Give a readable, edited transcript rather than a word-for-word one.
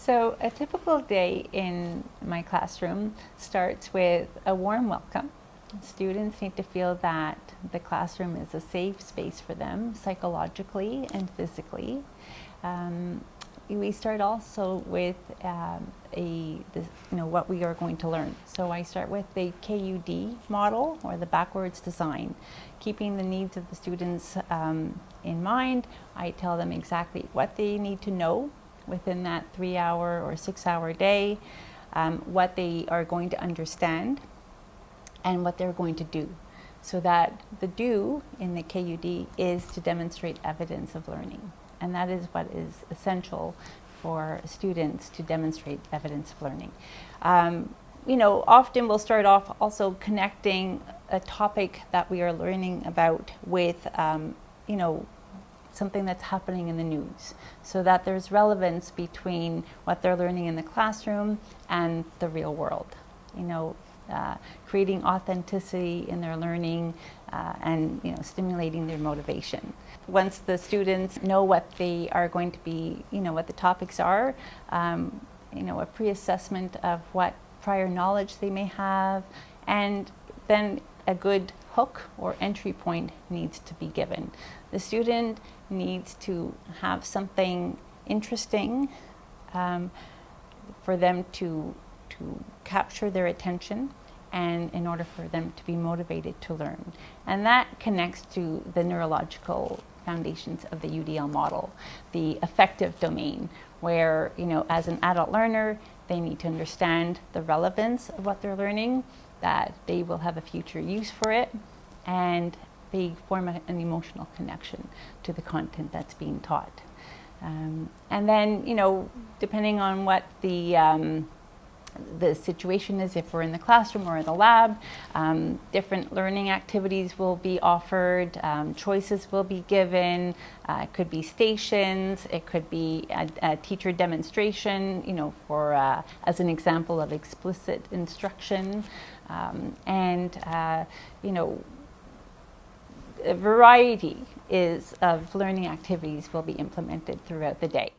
So a typical day in my classroom starts with a warm welcome. Students need to feel that the classroom is a safe space for them, psychologically and physically. We start also with what we are going to learn. So I start with the KUD model, or the backwards design, keeping the needs of the students in mind. I tell them exactly what they need to know within that 3-hour or 6-hour day, what they are going to understand, and what they're going to do. So that the do in the KUD is to demonstrate evidence of learning. And that is what is essential for students, to demonstrate evidence of learning. Often we'll start off also connecting a topic that we are learning about with, something that's happening in the news, so that there's relevance between what they're learning in the classroom and the real world. Creating authenticity in their learning and stimulating their motivation. Once the students know what they are going to be, what the topics are, a pre-assessment of what prior knowledge they may have, and then a good hook or entry point needs to be given. The student needs to have something interesting for them to capture their attention, and in order for them to be motivated to learn. And that connects to the neurological foundations of the UDL model, the affective domain, where, as an adult learner, they need to understand the relevance of what they're learning, that they will have a future use for it, and they form an emotional connection to the content that's being taught. And then, depending on what the situation is, if we're in the classroom or in the lab, different learning activities will be offered, choices will be given. It could be stations, it could be a teacher demonstration, for as an example of explicit instruction, a variety of learning activities will be implemented throughout the day.